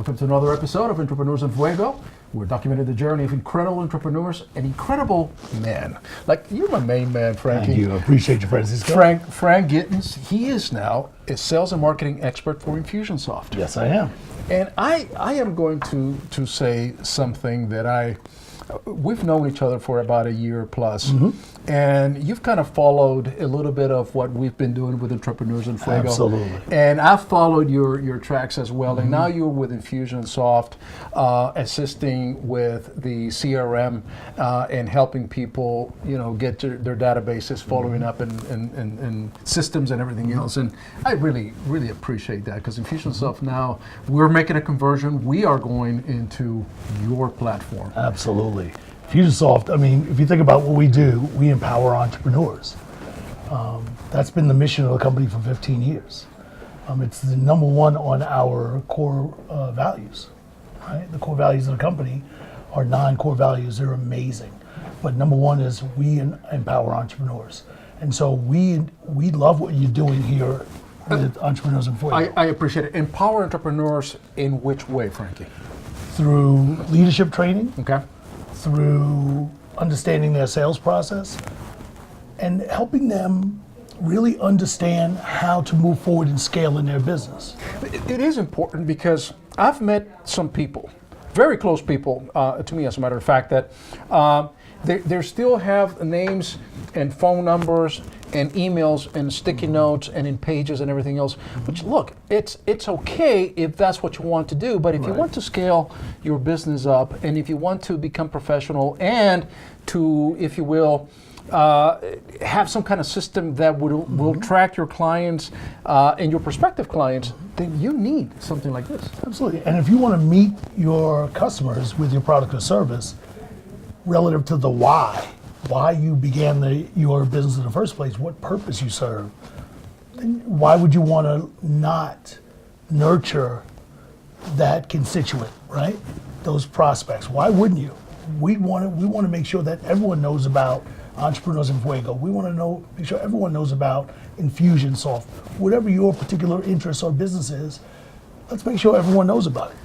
Welcome to another episode of Entrepreneurs in Fuego. We're documenting the journey of incredible entrepreneurs and incredible men. Like, you're my main man, Frankie. Thank you. I appreciate you, Francisco. Frank Gittens, he is now a sales and marketing expert for Infusionsoft. Yes, I am. And I am going to say something that we've known each other for about a year plus, and you've kind of followed a little bit of what we've been doing with Entrepreneurs in Fuego. Absolutely. And I've followed your tracks as well, and now you're with Infusionsoft, assisting with the CRM and helping people, get their databases, following up and systems and everything else. And I really, really appreciate that, because Infusionsoft now, we're making a conversion. We are going into your platform. Absolutely. Infusionsoft, if you think about what we do, we empower entrepreneurs. That's been the mission of the company for 15 years. It's the number one on our core values. Right? The core values of the company are 9 core values. They're amazing. But number one is we empower entrepreneurs. And so we love what you're doing here with Entrepreneurs in Fuego. I appreciate it. Empower entrepreneurs in which way, Frankie? Through leadership training. Okay. Through understanding their sales process and helping them really understand how to move forward and scale in their business. It is important, because I've met some people, very close people to me, as a matter of fact, that they still have names and phone numbers and emails and sticky notes and in pages and everything else. Which, look, it's okay if that's what you want to do, but if you want to scale your business up, and if you want to become professional and to, if you will, have some kind of system that will track your clients and your prospective clients, then you need something like this. Absolutely. And if you want to meet your customers with your product or service relative to the why you began your business in the first place, what purpose you serve, then why would you want to not nurture that constituent, right? Those prospects. Why wouldn't you? We want to make sure that everyone knows about Entrepreneurs in Fuego. We want to make sure everyone knows about Infusionsoft. Whatever your particular interest or business is, let's make sure everyone knows about it.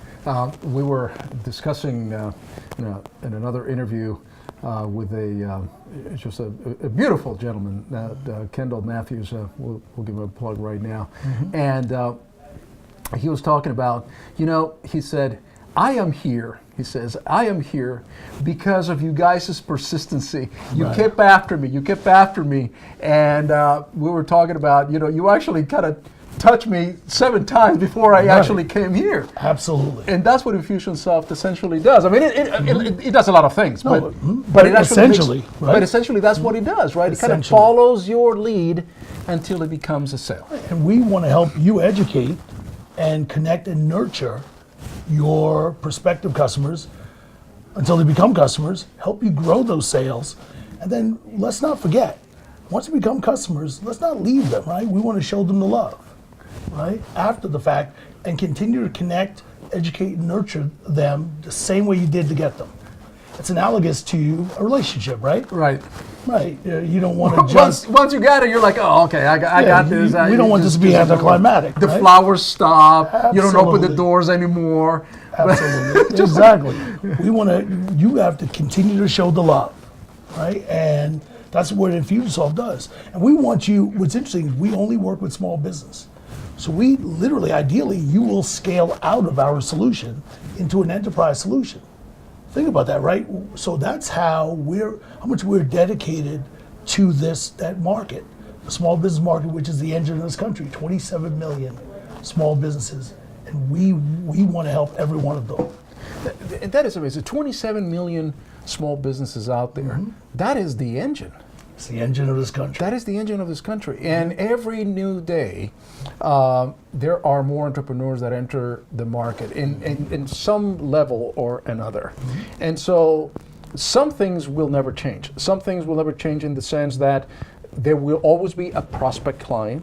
We were discussing in another interview with just a beautiful gentleman, Kendall Matthews. We'll give him a plug right now. And he was talking about, he said, I am here. He says, I am here because of you guys' persistency. You kept after me. And we were talking about, you actually kind of touched me 7 times before I actually came here. Absolutely. And that's what Infusionsoft essentially does. It does a lot of things, but it essentially, but essentially that's what it does, right? It kind of follows your lead until it becomes a sale. And we want to help you educate and connect and nurture your prospective customers until they become customers, help you grow those sales. And then let's not forget, once they become customers, let's not leave them, right? We want to show them the love, right? After the fact, and continue to connect, educate, and nurture them the same way you did to get them. It's analogous to a relationship, right? Right. Right. You don't want to just... Once you got it, you're like, oh, okay, I got this. We don't want this to be anticlimactic. The right? flowers stop. Absolutely. You don't open the doors anymore. Absolutely. Exactly. You have to continue to show the love, right? And that's what Infusionsoft does. And we want you, what's interesting is we only work with small business. So we literally, ideally, you will scale out of our solution into an enterprise solution. Think about that, right? So that's how much we're dedicated to that market, the small business market, which is the engine of this country, 27 million small businesses. And we want to help every one of them. That is amazing. 27 million small businesses out there. That is the engine. It's the engine of this country. That is the engine of this country. And every new day, there are more entrepreneurs that enter the market in some level or another. And so some things will never change. Some things will never change in the sense that there will always be a prospect client.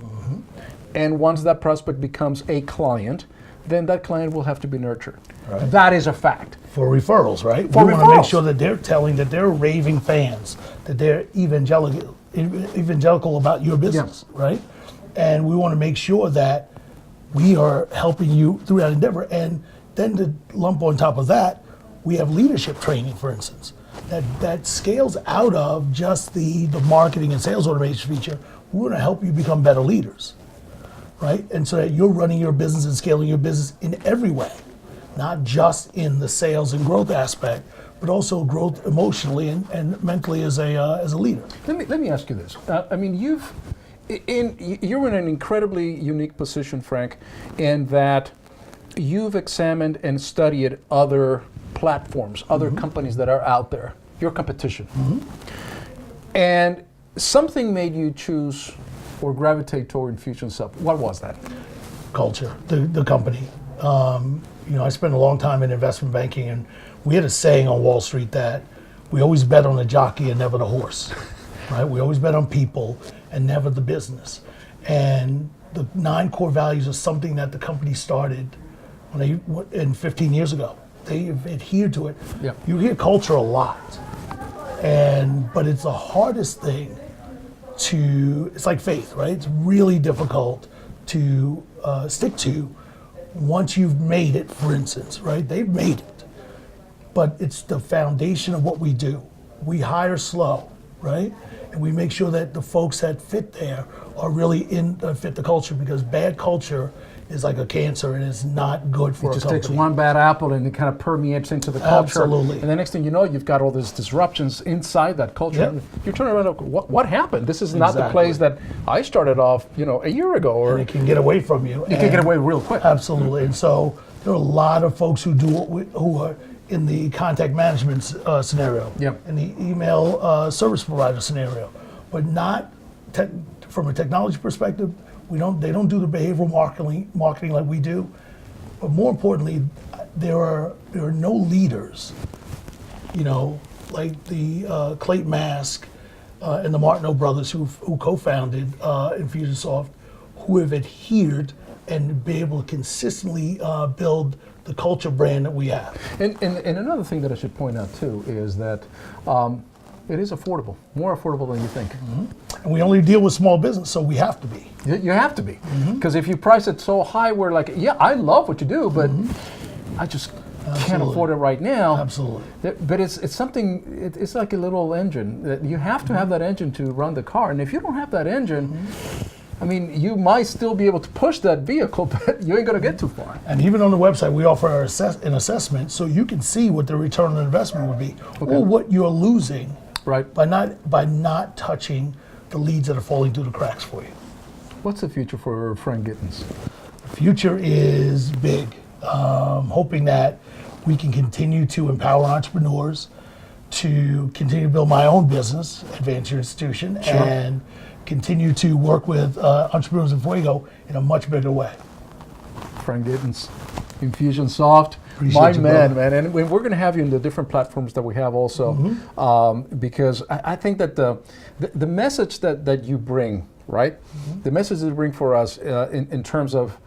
And once that prospect becomes a client, then that client will have to be nurtured. Right. That is a fact. For referrals, right? We want to make sure that they're telling that they're raving fans, that they're evangelical about your business, right? And we want to make sure that we are helping you through that endeavor. And then to lump on top of that, we have leadership training, for instance, that scales out of just the marketing and sales automation feature. We want to help you become better leaders, right? And so that you're running your business and scaling your business in every way, not just in the sales and growth aspect, but also growth emotionally and mentally as a leader. Let me ask you this. I mean, you're in an incredibly unique position, Frank, in that you've examined and studied other platforms, other companies that are out there, your competition. And something made you choose or gravitate toward Infusionsoft. What was that? Culture, the company. I spent a long time in investment banking, and we had a saying on Wall Street that we always bet on the jockey and never the horse, right? We always bet on people and never the business. And the 9 core values are something that the company started in 15 years ago. They've adhered to it. Yep. You hear culture a lot, but it's the hardest thing it's like faith, right? It's really difficult to stick to once you've made it, for instance, right? They've made it, but it's the foundation of what we do. We hire slow, right? And we make sure that the folks that fit there are really fit the culture, because bad culture is like a cancer and it's not good for a company. It just takes one bad apple and it kind of permeates into the culture. Absolutely. And the next thing you know, you've got all these disruptions inside that culture. Yep. And you're turning around, like, what happened? This is not the Exactly. place that I started off, a year ago. Or And it can get away from you. you can get away real quick. Absolutely. And so there are a lot of folks who who are in the contact management scenario, Yep. in the email service provider scenario, but not from a technology perspective. They don't do the behavioral marketing like we do. But more importantly, there are no leaders, like the Clayton Mask and the Martineau brothers who co-founded Infusionsoft, who have adhered and be able to consistently build the culture brand that we have. And another thing that I should point out too is that it is affordable, more affordable than you think. And we only deal with small business, so we have to be. You have to be, because if you price it so high, we're like, yeah, I love what you do, but I just can't Absolutely. afford it right now. Absolutely. But it's something. It's like a little engine that you have to have that engine to run the car, and if you don't have that engine, I mean, you might still be able to push that vehicle, but you ain't gonna get too far. And even on the website, we offer an assessment so you can see what the return on investment would be, or what you're losing Right. by not touching the leads that are falling through the cracks for you. What's the future for Frank Gittens? The future is big. Hoping that we can continue to empower entrepreneurs, to continue to build my own business, Advance Your Institution, Sure. and continue to work with entrepreneurs in Fuego in a much bigger way. Frank Gittens, Infusionsoft, Appreciate my you, man, brother. man. And we're going to have you in the different platforms that we have also, because I think that the message that you bring, right? The message that you bring for us in terms of,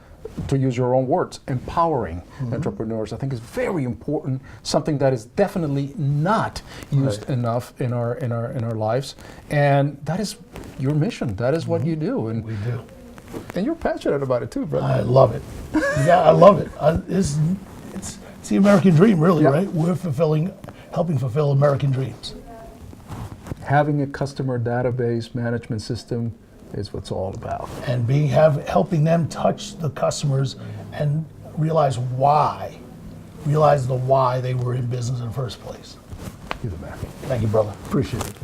to use your own words, empowering entrepreneurs, I think is very important. Something that is definitely not used enough in our lives, and that is your mission. That is what you do, and We do. and you're passionate about it too, brother. I love it. Yeah, I love it. It's the American dream, really, Yep. right? We're helping fulfill American dreams. Having a customer database management system is what's all about. And helping them touch the customers and realize the why they were in business in the first place. You're the man. Thank you, brother. Appreciate it.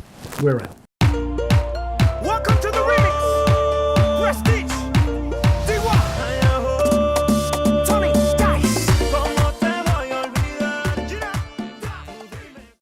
We're out.